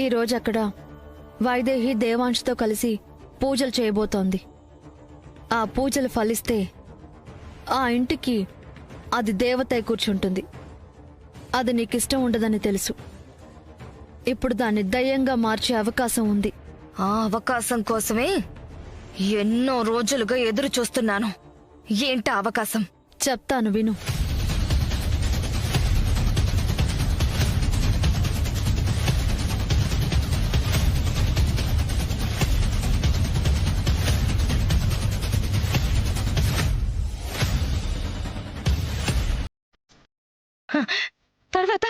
ఈ రోజు అక్కడ వైదేహి దేవాంష్తో కలిసి పూజలు చేయబోతోంది. ఆ పూజలు ఫలిస్తే ఆ ఇంటికి అది దేవతై కూర్చుంటుంది. అది నీకిష్టం ఉండదని తెలుసు. ఇప్పుడు దాన్ని దయ్యంగా మార్చే అవకాశం ఉంది. ఆ అవకాశం కోసమే ఎన్నో రోజులుగా ఎదురు చూస్తున్నాను. ఏంటా అవకాశం? చెప్తాను విను. తర్వాత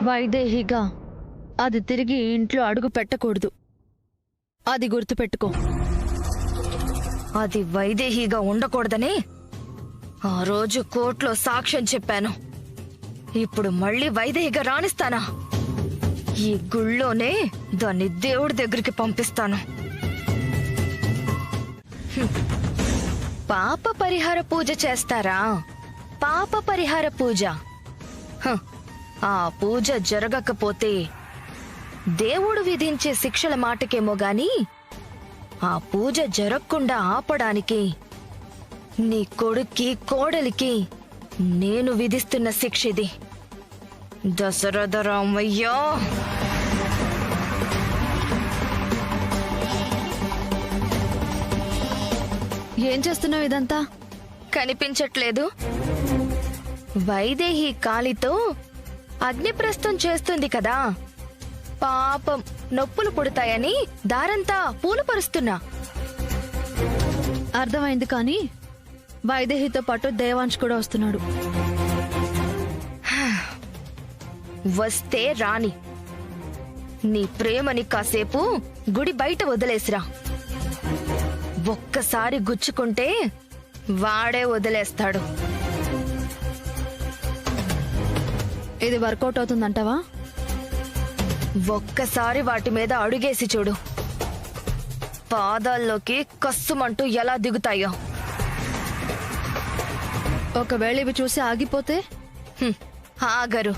వైదేహిగా అది తిరిగి ఇంట్లో అడుగు పెట్టకూడదు. అది గుర్తుపెట్టుకో. అది వైదేహిగా ఉండకూడదని ఆ రోజు కోర్టులో సాక్ష్యం చెప్పాను. ఇప్పుడు మళ్ళీ వైదేహిగా రాణిస్తానా? ఈ గుళ్ళోనే దాన్ని దేవుడి దగ్గరికి పంపిస్తాను. పాప పరిహార పూజ చేస్తారా? పాప పరిహార పూజ. ఆ పూజ జరగకపోతే దేవుడు విధించే శిక్షల మాటకేమో గాని ఆ పూజ జరగకుండా ఆపడానికి నీ కొడుక్కి కోడలికి నేను విధిస్తున్న శిక్ష ఇది. దశరథ రామయ్య, ఏం చేస్తున్నావు ఇదంతా? కనిపించట్లేదు? వైదేహి కాలితో అగ్నిప్రస్థం చేస్తుంది కదా, పాపం నొప్పులు పుడతాయని దారంతా పూలు పరుస్తున్నా. అర్థమైంది. కానీ వైదేహితో పాటు దేవాంశ్ కూడా వస్తున్నాడు. వస్తే రాని. నీ ప్రేమని కాసేపు గుడి బయట వదిలేసిరా. ఒక్కసారి గుచ్చుకుంటే వాడే వదిలేస్తాడు. ఇది వర్కౌట్ అవుతుందంటావా? ఒక్కసారి వాటి మీద అడుగేసి చూడు. పాదాల్లోకి కస్సుమంటూ ఎలా దిగుతాయో. ఒకవేళ ఇవి చూసి ఆగిపోతే? ఆగరు.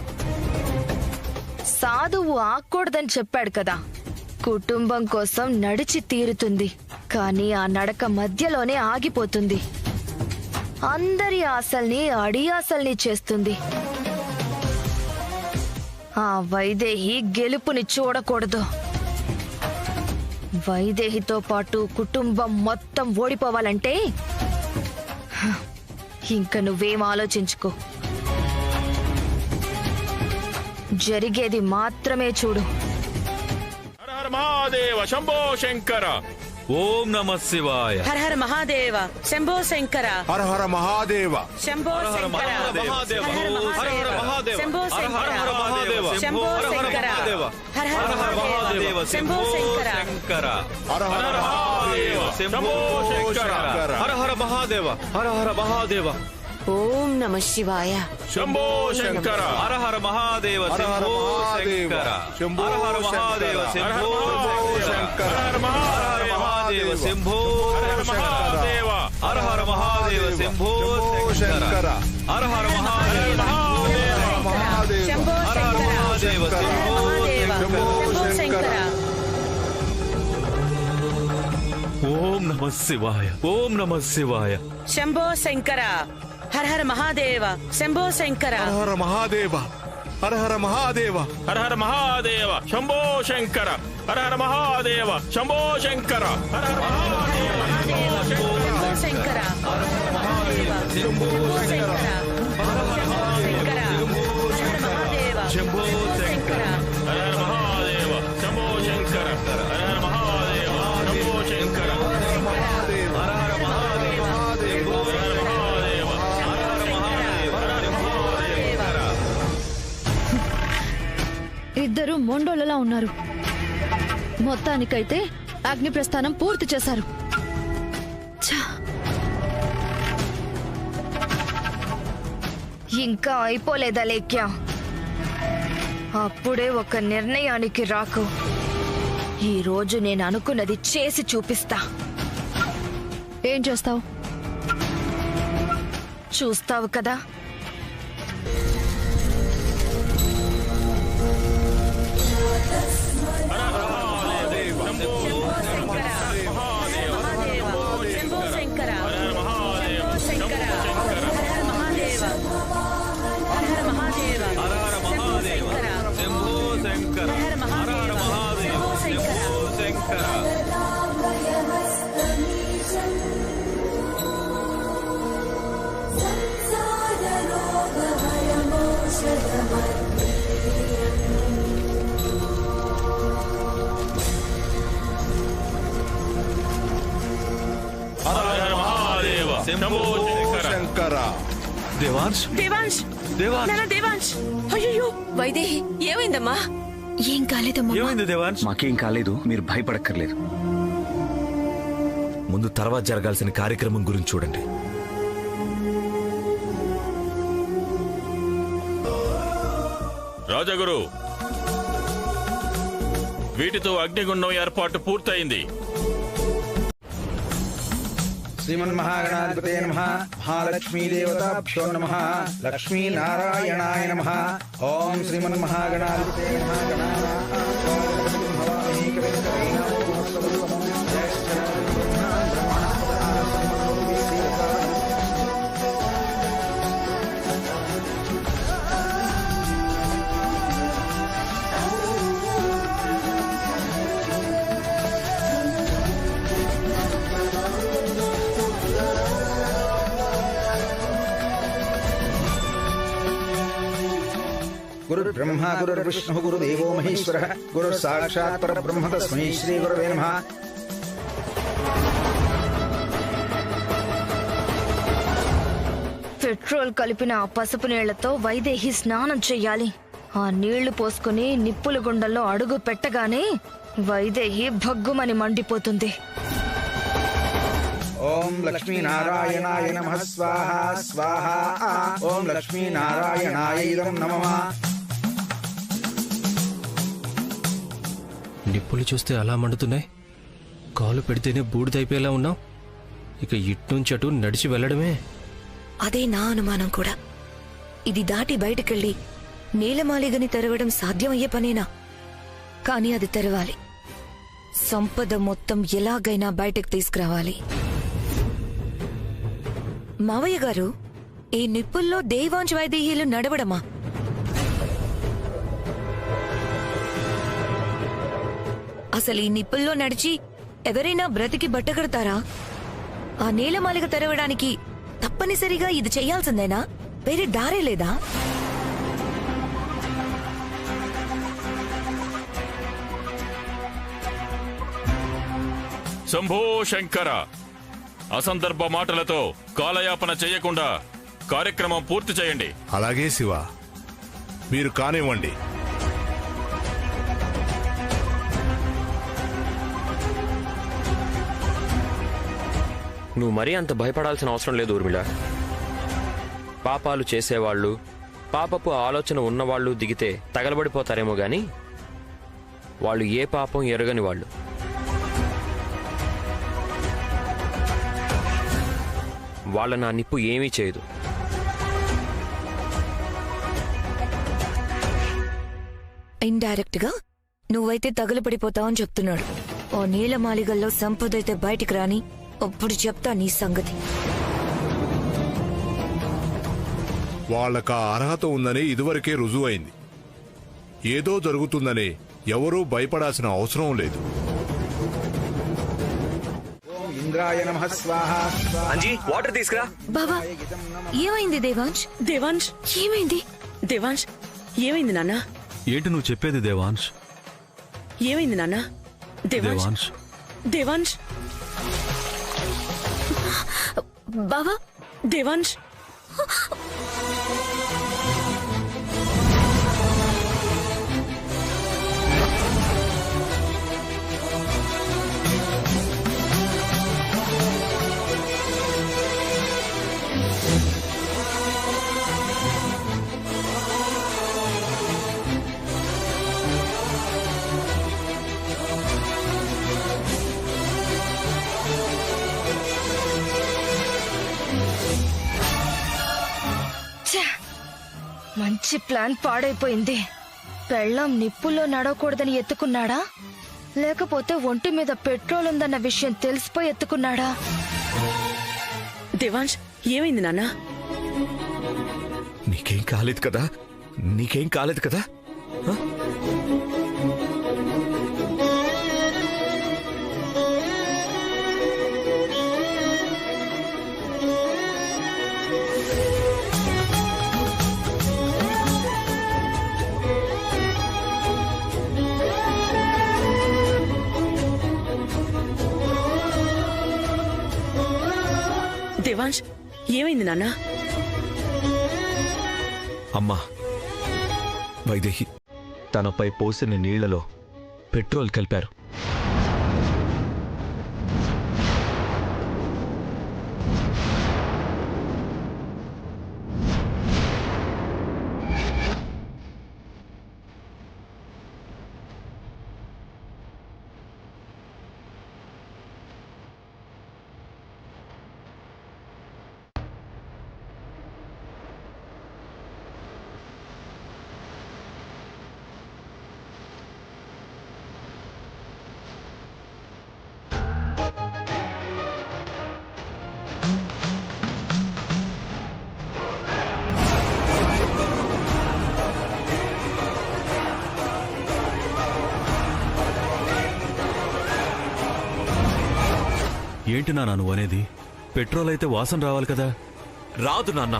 సాధువు ఆగకూడదని చెప్పాడు కదా. కుటుంబం కోసం నడిచి తీరుతుంది, కానీ ఆ నడక మధ్యలోనే ఆగిపోతుంది. అందరి ఆశల్ని అడియాసల్ని చేస్తుంది. ఆ వైదేహి గెలుపుని చూడకూడదు. వైదేహితో పాటు కుటుంబం మొత్తం ఓడిపోవాలంటే ఇంక నువ్వేం ఆలోచించుకో. జరిగేది మాత్రమే చూడు. హర హర మహాదేవ శంభో శంకర. ఓం నమ శివాయ. హర హర మహాదేవ శంభో శంకర. హర హర మహాదేవ శంభో శంకర. శంభో శంకర. శంభో శంకర. హర హర మహాదేవ శంభో శంకర. హర హర మహాదేవ శంభో శంకర. హర హర మహాదేవ. హర హర మహాదేవ. ఓం నమ శివాయ. శంభో శంకర. హర హర మహాదేవ. శంభో శంకర. హర హర మహాదేవ. శంభో శంకర. హర హర మహాదేవ. శంభో మహాదేవ. హర హర మహాదేవ. శంభో శంకర. హర హర మహాదేవ. శంభో శంకర. శంభో శంకర. ఓం నమ శివాయ. ఓం నమ శివాయ. శంభో శంకర. హర హర మహాదేవ శంభో శంకర. హర హర మహాదేవ. హర హర మహాదేవ. హర హర మహాదేవ శంభో శంకర. హర హర మహాదేవ శంభో శంకర. హర హర మహాదేవ శంభో శంకర. శంభో శంకర. శంభో శంకర. హర హర మహాదేవ శంభో శంకర. హర హర మహాదేవ శంభో శంకర. హర హర మహాదేవ. హర హర మహాదేవ ఇద్దరు మొండోళ్ళలా ఉన్నారు. మొత్తానికైతే అగ్ని ప్రస్థానం పూర్తి చేశారు. ఇంకా అయిపోలేదా లేఖ్య? అప్పుడే ఒక నిర్ణయానికి రాకు. ఈ రోజు నేను అనుకున్నది చేసి చూపిస్తా. ఏం చేస్తావు? చూస్తావు కదా. శంభో శంకర శంకర హర మహాదేవ హర మహాదేవ హర హర మహాదేవ శంభో శంకర హర హర హర మహాదేవ మహాదేవ శంభో శంకర. హర హర మహాదేవ శంభో శంకర. శంకర దేవాంశ్ దేవాంశ్ దేవాంశ్ నాన్న దేవాంశ్. అయ్యో వైదేహి ఏమైందమ్మా? ఏం కాలేదమ్మా. ఏమైంది దేవాంశ్? మాకేం కాలేదు, మీరు భయపడక్కర్లేదు. ముందు తర్వాత జరగాల్సిన కార్యక్రమం గురించి చూడండి. రాజగురు, వీటితో అగ్నిగుండం ఏర్పాటు పూర్తయింది. శ్రీమన్మహాగణాధిపతే నమః. మహాలక్ష్మీదేవతాభ్యో నమః. లక్ష్మీనారాయణాయ నమః. ఓం శ్రీమన్మహాగణాధిపతే నమః. గణానాథం భవామహే కవిం కవీనాముపమశ్రవస్తమం. జ్యేష్ఠరాజం గురుర్బ్రహ్మ గురుర్విష్ణు గురుదేవో మహేశ్వరః. గురుర్ సాక్షాత్ పరబ్రహ్మ తస్మై శ్రీ గురవే నమః. పెట్రోల్ కలిపిన ఆ పసుపు నీళ్లతో వైదేహి స్నానం చెయ్యాలి. ఆ నీళ్లు పోసుకుని నిప్పుల గుండంలో అడుగు పెట్టగానే వైదేహి భగ్గుమని మండిపోతుంది. ఓం లక్ష్మీనారాయణాయ నమః. స్వాహ స్వాహ. ఓం లక్ష్మీనారాయణాయ ఇదం నమః. నిప్పులు చూస్తే అలా మండుతున్నాయి. కాలు పెడితేనే బూడిదైపోయేలా ఉన్నావు. ఇక ఇట్నుంచి అటు నడిచి వెళ్ళడమే. అదే నా అనుమానం కూడా. ఇది దాటి బయటకెళ్ళి నీలమాలిగని తెరవడం సాధ్యమయ్యే పనేనా? కాని అది తెరవాలి. సంపద మొత్తం ఎలాగైనా బయటకు తీసుకురావాలి. మావయ్య గారు, ఈ నిప్పుల్లో దేవాంశ్ వైదేహీలు నడవడమా? అసలు ఈ నిప్పుల్లో నడిచి ఎవరైనా బ్రతికి బట్టకడతారా? ఆ నీలమాలిగ తెరవడానికి తప్పనిసరిగా ఇది చెయ్యాల్సిందేనా? వేరే దారే లేదా? శంభో శంకర, అసందర్భ మాటలతో కాలయాపన చేయకుండా కార్యక్రమం పూర్తి చేయండి. అలాగే శివ, మీరు కానివ్వండి. నువ్వు మరీ అంత భయపడాల్సిన అవసరం లేదు ఊర్మిళ. పాపాలు చేసేవాళ్ళు, పాపపు ఆలోచన ఉన్నవాళ్ళు దిగితే తగలబడిపోతారేమో గాని వాళ్ళు ఏ పాపం ఎరగని వాళ్ళు. వాళ్ళ నా నిప్పు ఏమీ చేయదు. ఇండైరెక్ట్ గా నువ్వైతే తగులపడిపోతావని చెప్తున్నాడు. ఓ నీలమాలిగల్లో సంపదైతే బయటికి రాని, అప్పుడు చెప్తా నీ సంగతి. వాళ్ళకా అర్హత ఉందని ఇదివరకే రుజువైంది. ఏదో జరుగుతుందని ఎవరూ భయపడాల్సిన అవసరం లేదు. ఇంద్రాయ నమః. స్వాహ. అంజీ, వాటర్ తీసుకురా. బాబా, ఏమైంది దేవాంశ్? దేవాంశ్ ఏమైంది? దేవాంశ్ ఏమైంది నాన్న? ఏంటి నువ్వు చెప్పేది దేవాంశ్? ఏమైంది నాన్న? దేవాంశ్ దేవాంశ్ బాబా, దేవాంశ్ పిచ్చి ప్లాన్ పాడైపోయింది. పెళ్ళం నిప్పుల్లో నడవకూడదని ఎత్తుకున్నాడా, లేకపోతే ఒంటి మీద పెట్రోల్ ఉందన్న విషయం తెలిసిపోయి ఎత్తుకున్నాడా? దేవాంశ్, ఏమైంది నాన్న? నీకేం కాలేదు కదా? నీకేం కాలేదు కదా? ఆ? దేవాంశ్, ఏమైంది నాన్న? అమ్మా, వైదేహి తనపై పోసిన నీళ్లలో పెట్రోల్ కలిపారు. ఏంటి నాన్న నువ్వు అనేది? పెట్రోల్ అయితే వాసన రావాలి కదా? రాదు నాన్న.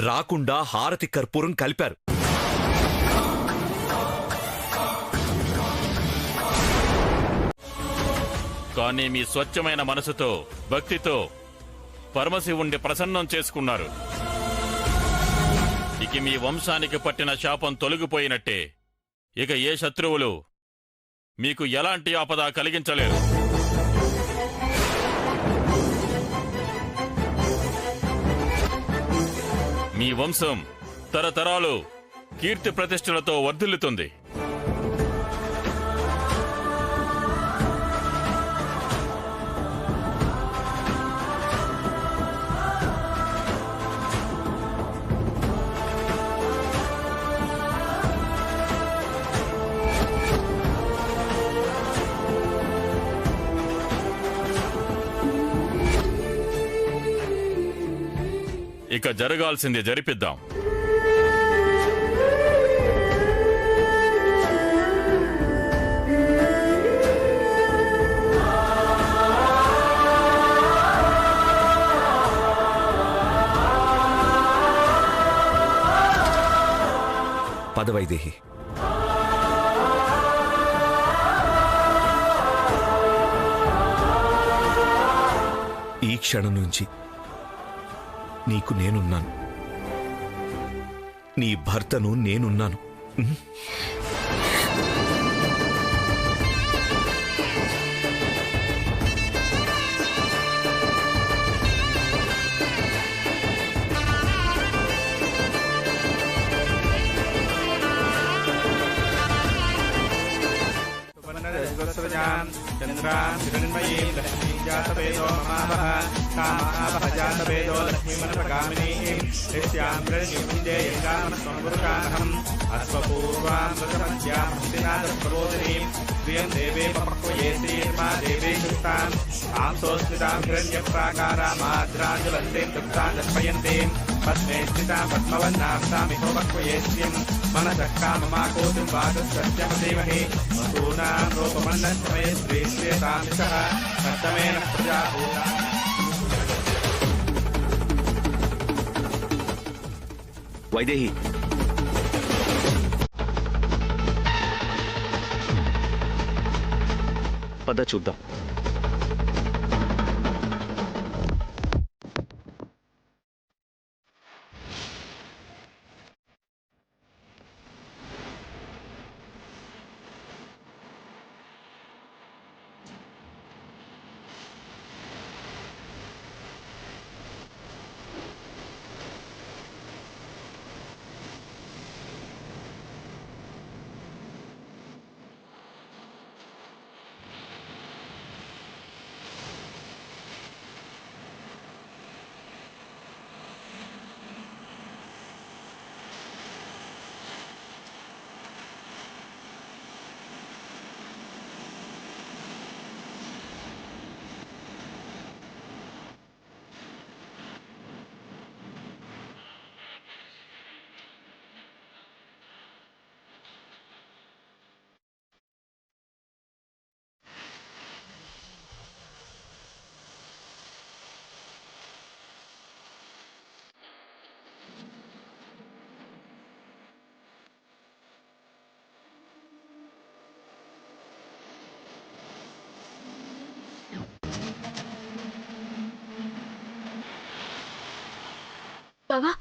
రాకుండా హారతి కర్పూరం కలిపారు. కానీ మీ స్వచ్ఛమైన మనసుతో, భక్తితో పరమశివుణ్ణి ప్రసన్నం చేసుకున్నారు. ఇక మీ వంశానికి పట్టిన శాపం తొలగిపోయినట్టే. ఇక ఏ శత్రువులు మీకు ఎలాంటి ఆపద కలిగించలేరు. మీ వంశం తరతరాలు కీర్తి ప్రతిష్టలతో వర్ధిల్లుతుంది. ఇక జరగాల్సింది జరిపిద్దాం. పద వైదేహి. ఈ క్షణం నుంచి నీకు నేనున్నాను. నీ భర్తను నేనున్నాను. चंद्रां हिरण्मयीं लक्ष्मीं जातवेदो ममावः कामावः जातवेदो लक्ष्मीमनपगामिनीं नित्यां गृह्णीं अश्वपूर्वां व्रतमध्यां भक्तिनाथप्रबोधिनीं प्रियं देवे पक्वये श्रीर्मा देवे कृताम् आंसोस्मितां हिरण्यप्राकारामाद्राञ्जलन्तीं तृप्तां दर्पयन्तीं पद्मे स्थितां पद्मवन्नां तामिहो पक्वये श्रियं मनसः काममाकोतिं वाचस्सत्यमधीमहि वसूनां रूपमन्नस्मये श्रीश्रियतामिषः कर्तमेन प्रजाभूता వైదేహి పద చూద్దాం. బావా,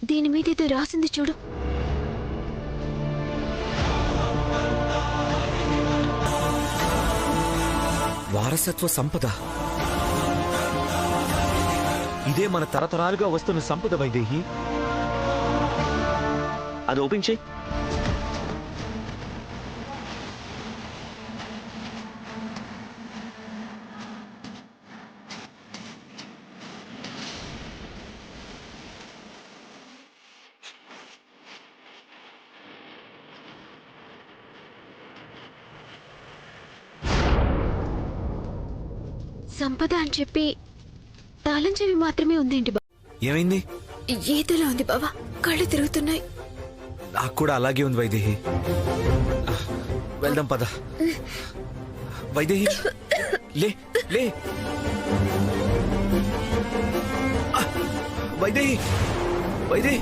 దీని మీద ఏదో రాసింది చూడు. వారసత్వ సంపద. ఇదే మన తరతరాలుగా వస్తున్న సంపద వైదేహి. అది ఓపెన్ చేయి. సంపద అని చెప్పి తాళం చెవి మాత్రమే ఉందేంటి బావ? ఏమైంది? ఏదోలా ఉంది బావా, కళ్ళు తిరుగుతున్నాయి. నాకు కూడా అలాగే ఉంది వైదేహి. వెళ్దాం పద. వైదేహి లే లే. వైదేహి వైదేహి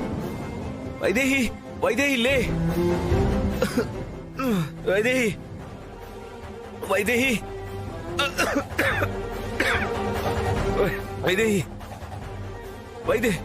వైదేహి వైదేహి లే. వైదేహి వైదేహి వైదేహి వైదేహి.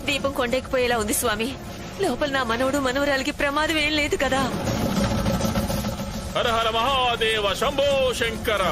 దీపం కొండెక్కిపోయేలా ఉంది స్వామి. లోపల నా మనవడు మనవరాలకి ప్రమాదం ఏం లేదు కదా? హర హర మహాదేవ శంభో శంకర.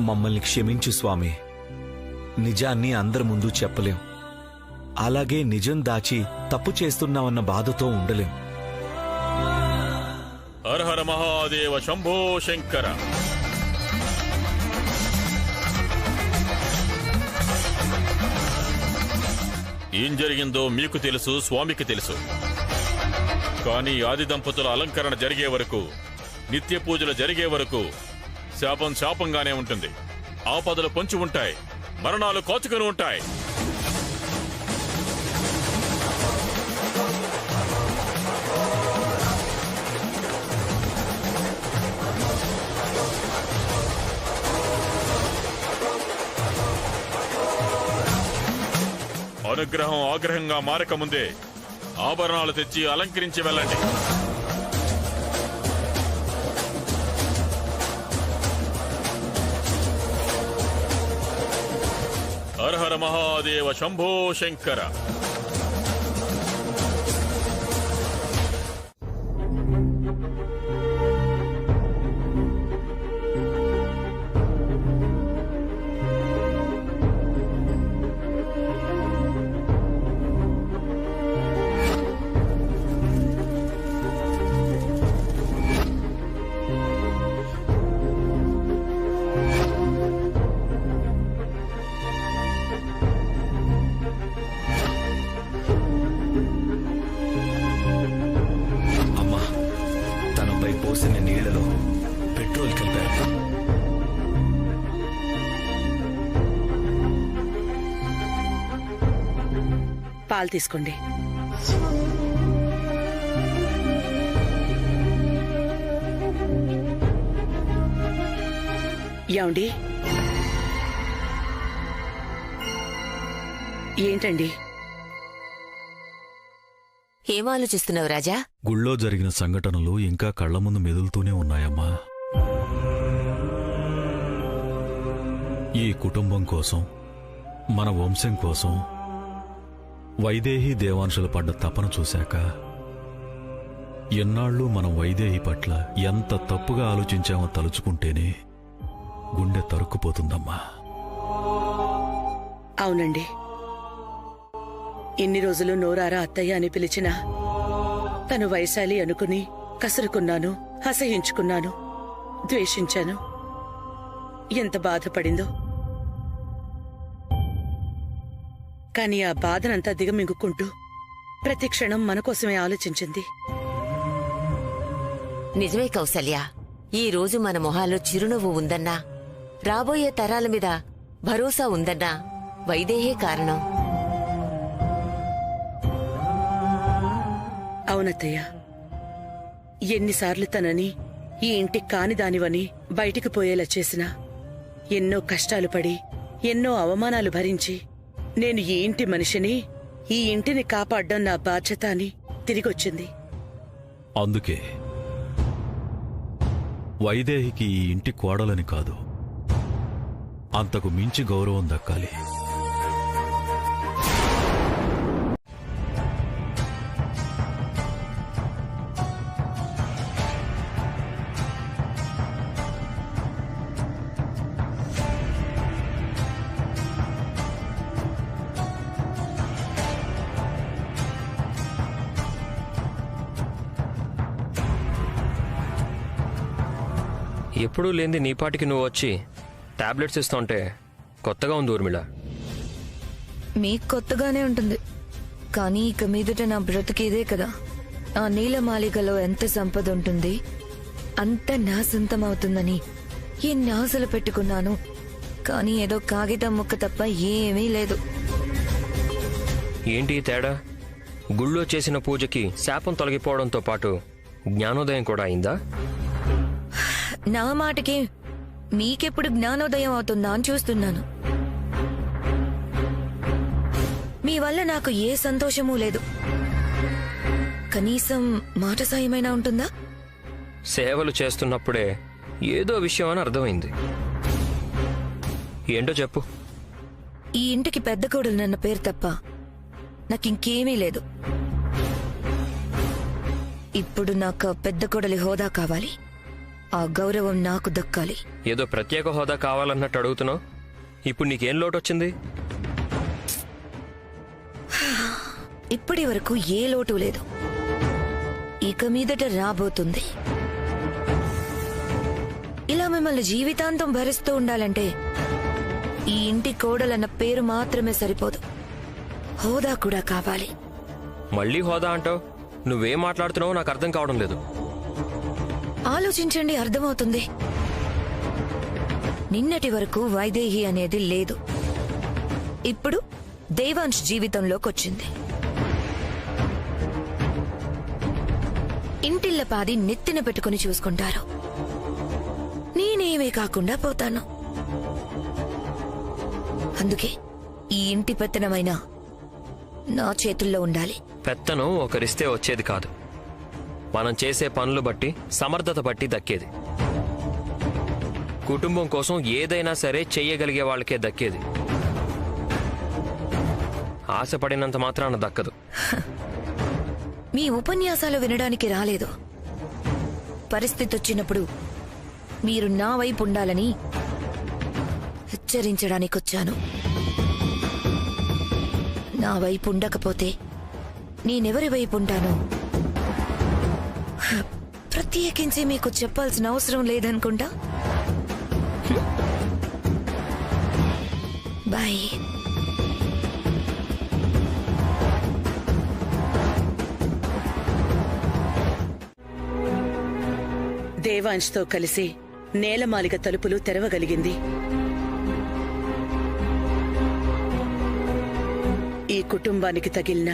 మమ్మల్ని క్షమించు స్వామి. నిజాన్ని అందరి ముందు చెప్పలేం. అలాగే నిజం దాచి తప్పు చేస్తున్నామన్న బాధతో ఉండలేం. హర హర మహాదేవ శంభో శంకర. ఏం జరిగిందో మీకు తెలుసు, స్వామికి తెలుసు. కానీ ఆది దంపతుల అలంకరణ జరిగే వరకు, నిత్య పూజలు జరిగే వరకు శాపం శాపంగానే ఉంటుంది. ఆపదలు పొంచి ఉంటాయి, మరణాలు కోచుకుని ఉంటాయి. అనుగ్రహం ఆగ్రహంగా మారకముందే ఆభరణాలు తెచ్చి అలంకరించి వెళ్ళండి. హర హర మహాదేవ శంభో శంకర. నాపై పోసిన నీళ్లలో పెట్రోల్ కలిపారు. పాలు తీసుకోండి. ఏమండి? ఏంటండి? ఏం ఆలోచిస్తున్నావు రాజా? గుళ్ళో జరిగిన సంఘటనలు ఇంకా కళ్ల ముందు మెదులుతూనే ఉన్నాయమ్మా. ఈ కుటుంబం కోసం, మన వంశం కోసం వైదేహి దేవాంశులు పడ్డ తపన చూశాక ఎన్నాళ్ళు మనం వైదేహి పట్ల ఎంత తప్పుగా ఆలోచించామో తలుచుకుంటేనే గుండె తరుక్కుపోతుందమ్మా. అవునండి, ఇన్ని రోజులు నోరారా అత్తయ్య అని పిలిచినా తను వైశాలి అనుకుని కసురుకున్నాను, అసహించుకున్నాను, ద్వేషించాను. ఎంత బాధపడిందో. కాని ఆ బాధనంతా దిగమింగుకుంటూ ప్రతి క్షణం మన కోసమే ఆలోచించింది. నిజమే కౌసల్య, ఈ రోజు మన మొహాల్లో చిరునవ్వు ఉందన్నా, రాబోయే తరాల మీద భరోసా ఉందన్నా వైదేహే కారణం. అవునత్తయ్య, ఎన్నిసార్లు తనని ఈ ఇంటికి కానిదానివని బయటికి పోయేలా చేసినా, ఎన్నో కష్టాలు పడి, ఎన్నో అవమానాలు భరించి, నేను ఈ ఇంటి మనిషిని, ఈ ఇంటిని కాపాడ్డం నా బాధ్యత అని తిరిగొచ్చింది. అందుకే వైదేహికి ఈ ఇంటి కోడలని కాదు, అంతకు మించి గౌరవం దక్కాలి. ఎప్పుడూ లేనిది నీపాటికి నువ్వు వచ్చి టాబ్లెట్స్ ఇస్తుంటే కొత్తగా ఉంది ఊర్మిళ. మీకు కొత్తగానే ఉంటుంది, కానీ ఇక మీదట నా బ్రతికేదే కదా. ఆ నీలమాలికలో ఎంత సంపద ఉంటుంది, అంత నా సొంతం అవుతుందని ఎన్ని ఆశలు పెట్టుకున్నాను. కానీ ఏదో కాగితం ముక్క తప్ప ఏమీ లేదు. ఏంటి తేడా? గుళ్ళో చేసిన పూజకి శాపం తొలగిపోవడంతో పాటు జ్ఞానోదయం కూడా అయిందా? నా మాటకి మీకెప్పుడు జ్ఞానోదయం అవుతుందా అని చూస్తున్నాను. మీ వల్ల నాకు ఏ సంతోషమూ లేదు. కనీసం మాట సాయమైనా ఉంటుందా? సేవలు చేస్తున్నప్పుడే ఏదో విషయం అని అర్థమైంది. ఏంటో చెప్పు. ఈ ఇంటికి పెద్ద కోడలు నన్న పేరు తప్ప నాకింకేమీ లేదు. ఇప్పుడు నాకు పెద్ద కోడలి హోదా కావాలి. ఆ గౌరవం నాకు దక్కాలి. ఏదో ప్రత్యేక హోదా కావాలన్నట్టు అడుగుతున్నావు. ఇప్పుడు నీకేం లోటు వచ్చింది? ఇప్పటి వరకు ఏ లోటు లేదు, ఇక మీదట రాబోతుంది. ఇలా మిమ్మల్ని జీవితాంతం భరిస్తూ ఉండాలంటే ఈ ఇంటి కోడలన్న పేరు మాత్రమే సరిపోదు, హోదా కూడా కావాలి. మళ్ళీ హోదా అంటావు? నువ్వేం మాట్లాడుతున్నావో నాకు అర్థం కావడం లేదు. ఆలోచించండి, అర్థమవుతుంది. నిన్నటి వరకు వైదేహి అనేది లేదు, ఇప్పుడు దేవాంశ్ జీవితంలోకొచ్చింది. ఇంటిల్లపాది నెత్తిన పెట్టుకుని చూసుకుంటారు. నేనేమీ కాకుండా పోతాను. అందుకే ఈ ఇంటి పెత్తనమైనా నా చేతుల్లో ఉండాలి. పెత్తనం ఒకరిస్తే వచ్చేది కాదు, మనం చేసే పనులు బట్టి, సమర్థత బట్టి దక్కేది. కుటుంబం కోసం ఏదైనా సరే చెయ్యగలిగే వాళ్ళకే దక్కేది. ఆశపడినంత మాత్రాన దక్కదు. మీ ఉపన్యాసాలు వినడానికి రాలేదు. పరిస్థితి వచ్చినప్పుడు మీరు నా వైపు ఉండాలని హెచ్చరించడానికొచ్చాను. నా వైపు ఉండకపోతే నేనెవరి వైపు ఉంటానో ప్రత్యేకించి మీకు చెప్పాల్సిన అవసరం లేదనుకుంటా. బాయ్. దేవాంశ్తో కలిసి నేలమాలిగ తలుపులు తెరవగలిగింది. ఈ కుటుంబానికి తగిలిన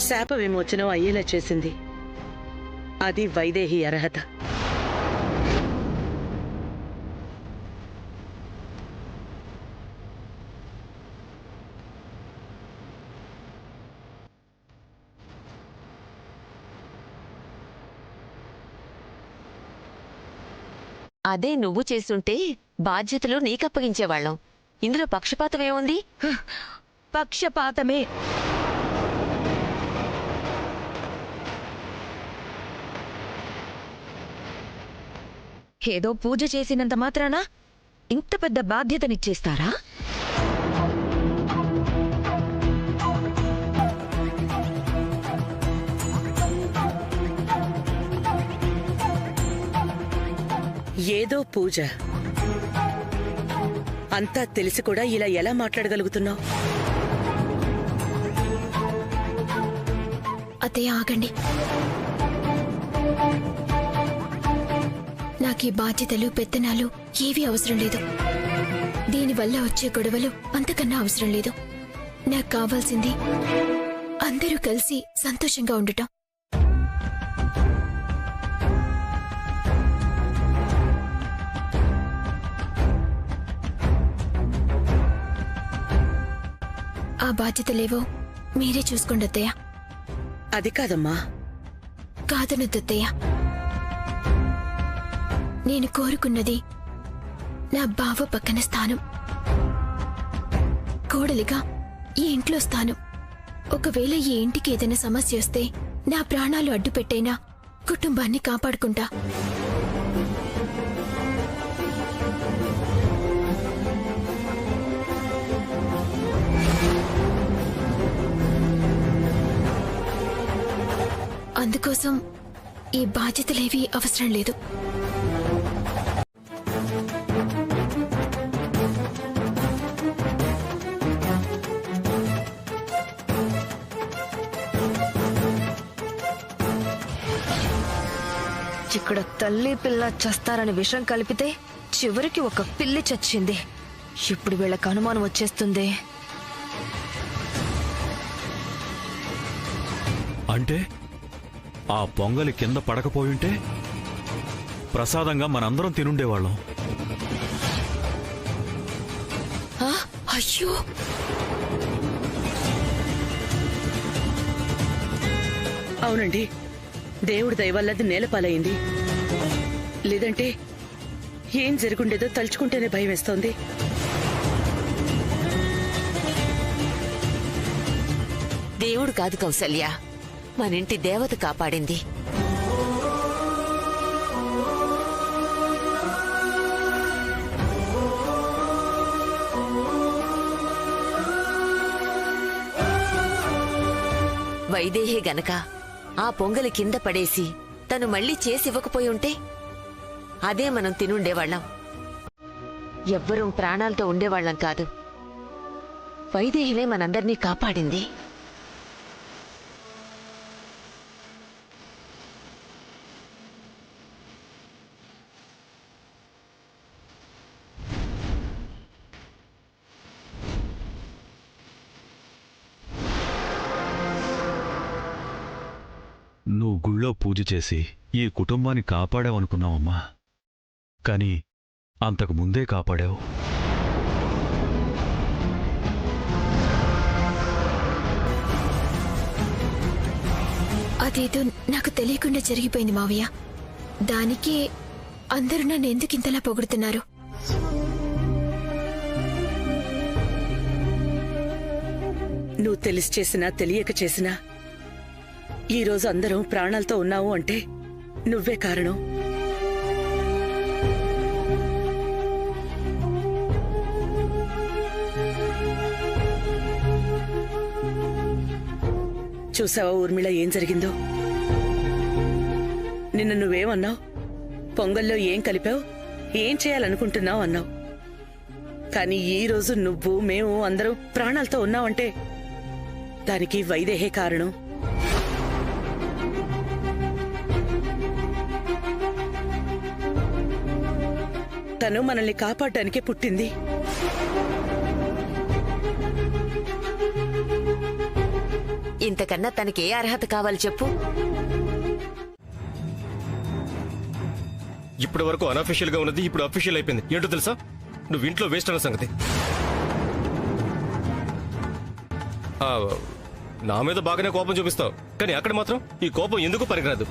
శాప విమోచనం అయ్యేలా చేసింది. అది వైదేహి అర్హత. అదే నువ్వు చేస్తుంటే బాధ్యతలు నీకప్పగించేవాళ్ళం. ఇందులో పక్షపాతమేముంది? పక్షపాతమే. ఏదో పూజ చేసినంత మాత్రాన ఇంత పెద్ద బాధ్యతనిచ్చేస్తారా? ఏదో పూజ అంతా తెలిసి కూడా ఇలా ఎలా మాట్లాడగలుగుతున్నావు? అత్తయ్య ఆగండి. నాకీ బాధ్యతలు పెత్తనాలు ఏవీ అవసరం లేదు. దీనివల్ల వచ్చే గొడవలు అంతకన్నా అవసరం లేదు. నాకు కావాల్సింది అందరూ కలిసి సంతోషంగా ఉండటం. ఆ బాధ్యతలేవో మీరే చూసుకోండి అత్తయ్య. అది కాదమ్మా. కాదనొద్దత్తయ్య. నేను కోరుకున్నది నా బావ పక్కన స్థానం, కోడలిగా ఈ ఇంట్లో స్థానం. ఒకవేళ ఈ ఇంటికి ఏదైనా సమస్య వస్తే నా ప్రాణాలు అడ్డుపెట్టైనా కుటుంబాన్ని కాపాడుకుంటా. అందుకోసం ఈ బాధ్యతలేవీ అవసరం లేదు. ఇక్కడ తల్లి పిల్ల చస్తారని విషం కలిపితే చివరికి ఒక పిల్లి చచ్చింది. ఇప్పుడు వీళ్ళకి అనుమానం వచ్చేస్తుంది. అంటే ఆ పొంగలి కింద పడకపోయుంటే ప్రసాదంగా మనందరం తినుండేవాళ్ళం. అయ్యో, అవునండి, దేవుడి దయవల్లది నేలపాలైంది. లేదంటే ఏం జరుగుండేదో తలుచుకుంటేనే భయం వేస్తోంది. దేవుడు కాదు కౌసల్య, మనింటి దేవత కాపాడింది. వైదేహి గనక ఆ పొంగలి కింద పడేసి తను మళ్లీ చేసివ్వకపోయి ఉంటే అదే మనం తినుండేవాళ్లం. ఎవ్వరూ ప్రాణాలతో ఉండేవాళ్లం కాదు. వైదేహినే మనందర్నీ కాపాడింది. నువ్వు గుళ్ళో పూజ చేసి ఈ కుటుంబాన్ని కాపాడావనుకున్నావమ్మా. కాని అంతకు ముందే కాపాడావు. అదేదో నాకు తెలియకుండా జరిగిపోయింది మావయ్య. దానికి అందరూ నన్ను ఎందుకు ఇంతలా పొగుడుతున్నారు? నువ్వు తెలిసి చేసినా తెలియక చేసినా ఈరోజు అందరం ప్రాణాలతో ఉన్నావు అంటే నువ్వే కారణం. చూసావా ఊర్మిళ ఏం జరిగిందో? నిన్న నువ్వేమన్నావు? పొంగల్లో ఏం కలిపావు, ఏం చేయాలనుకుంటున్నావు అన్నావు. కానీ ఈ రోజు నువ్వు మేము అందరం ప్రాణాలతో ఉన్నావంటే దానికి వైదేహే కారణం. తను మనల్ని కాపాడటానికే పుట్టింది. ఇంతకన్నా తనకి ఏ అర్హత కావాలి చెప్పు? ఇప్పటి వరకు అన్అఫీషియల్ గా ఉన్నది ఇప్పుడు అఫీషియల్ అయిపోయింది. ఏంటో తెలుసా, నువ్వు ఇంట్లో వేస్ట్ అన్న సంగతి. నా మీద బాగానే కోపం చూపిస్తావు, కానీ అక్కడ మాత్రం ఈ కోపం ఎందుకు పనికిరాదు.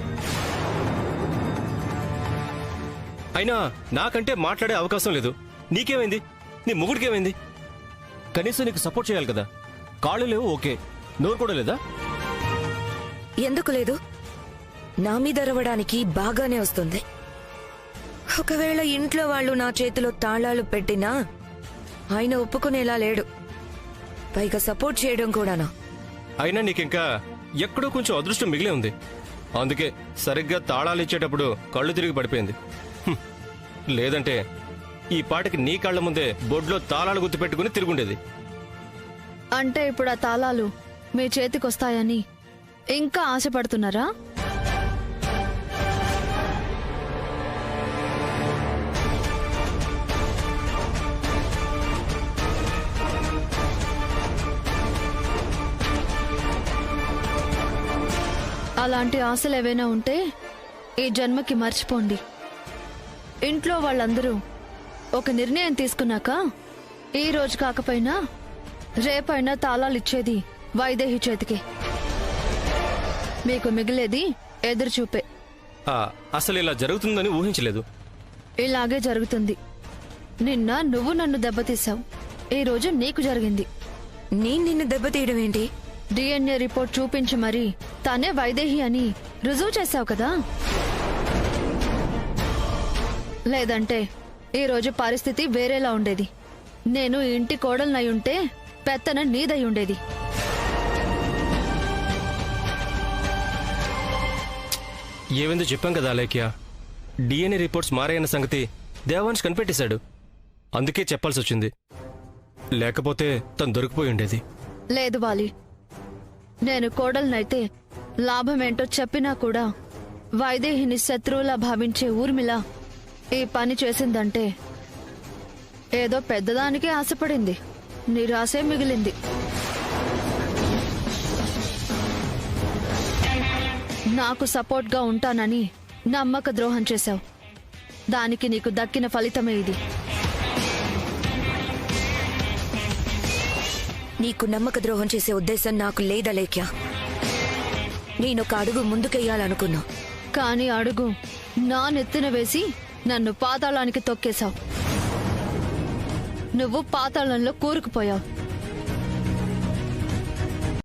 అయినా నాకంటే మాట్లాడే అవకాశం లేదు. నీకేమైంది? నీ మొగుడికేమైంది? కనీసం నీకు సపోర్ట్ చేయాలి కదా. కాళ్ళు లేవు, ఓకే, నోరు కూడా లేదా? ఎందుకు లేదు? నా మీద అరవడానికి బాగానే వస్తుంది. ఒకవేళ ఇంట్లో వాళ్ళు నా చేతిలో తాళాలు పెట్టినా ఆయన ఒప్పుకునేలా లేడు. పైగా సపోర్ట్ చేయడం కూడానా. అయినా నీకింకా ఎక్కడో కొంచెం అదృష్టం మిగిలే ఉంది. అందుకే సరిగ్గా తాళాలు ఇచ్చేటప్పుడు కళ్ళు తిరిగి పడిపోయింది. లేదంటే ఈ పాటికి నీ కళ్ళ ముందే బొడ్లో తాళాలు గుర్తు పెట్టుకుని తిరుగుండేది. అంటే ఇప్పుడు ఆ తాళాలు మీ చేతికొస్తాయని ఇంకా ఆశపడుతున్నారా? అలాంటి ఆశలు ఏవైనా ఉంటే ఈ జన్మకి మర్చిపోండి. ఇంట్లో వాళ్ళందరూ ఒక నిర్ణయం తీసుకున్నాక ఈ రోజు కాకపోయినా రేపైనా తాళాలు ఇచ్చేది వైదేహి చేతికే. మీకు మిగిలేది ఎదురుచూపే. అసలు ఇలా జరుగుతుందని ఊహించలేదు. ఇలాగే జరుగుతుంది. నిన్న నువ్వు నన్ను దెబ్బతీసావు, ఈ రోజు నీకు జరిగింది. నేను నిన్ను దెబ్బతీయడం ఏంటి? డిఎన్ఏ రిపోర్ట్ చూపించి మరీ తానే వైదేహి అని రుజువు చేశావు కదా. లేదంటే ఈ రోజు పరిస్థితి వేరేలా ఉండేది. నేను ఇంటి కోడలనై ఉంటే పెత్తన నీదై ఉండేది. ఏవేందో చెప్పాం కదా అలేఖ్య, డిఎన్ఏ రిపోర్ట్స్ మారాయన్న సంగతి దేవాంశ్ కనిపెట్టేశాడు. అందుకే చెప్పాల్సి వచ్చింది. లేకపోతే తను దొరికిపోయి ఉండేది. లేదు వాలి, నేను కోడలనైతే లాభమేంటో చెప్పినా కూడా వైదేహిని శత్రువులా భావించే ఊర్మిళ ఈ పని చేసిందంటే ఏదో పెద్దదానికే ఆశపడింది, నిరాశే మిగిలింది. నాకు సపోర్ట్గా ఉంటానని నమ్మక ద్రోహం చేశావు. దానికి నీకు దక్కిన ఫలితమే ఇది. నీకు నమ్మక ద్రోహం చేసే ఉద్దేశం నాకు లేదా లేఖ్య. నేనొక అడుగు ముందుకెయ్యాలనుకున్నా, కానీ అడుగు నా నెత్తిన వేసి నన్ను పాతాళానికి తొక్కేశావు. నువ్వు పాతాళంలో కూరుకుపోయావు.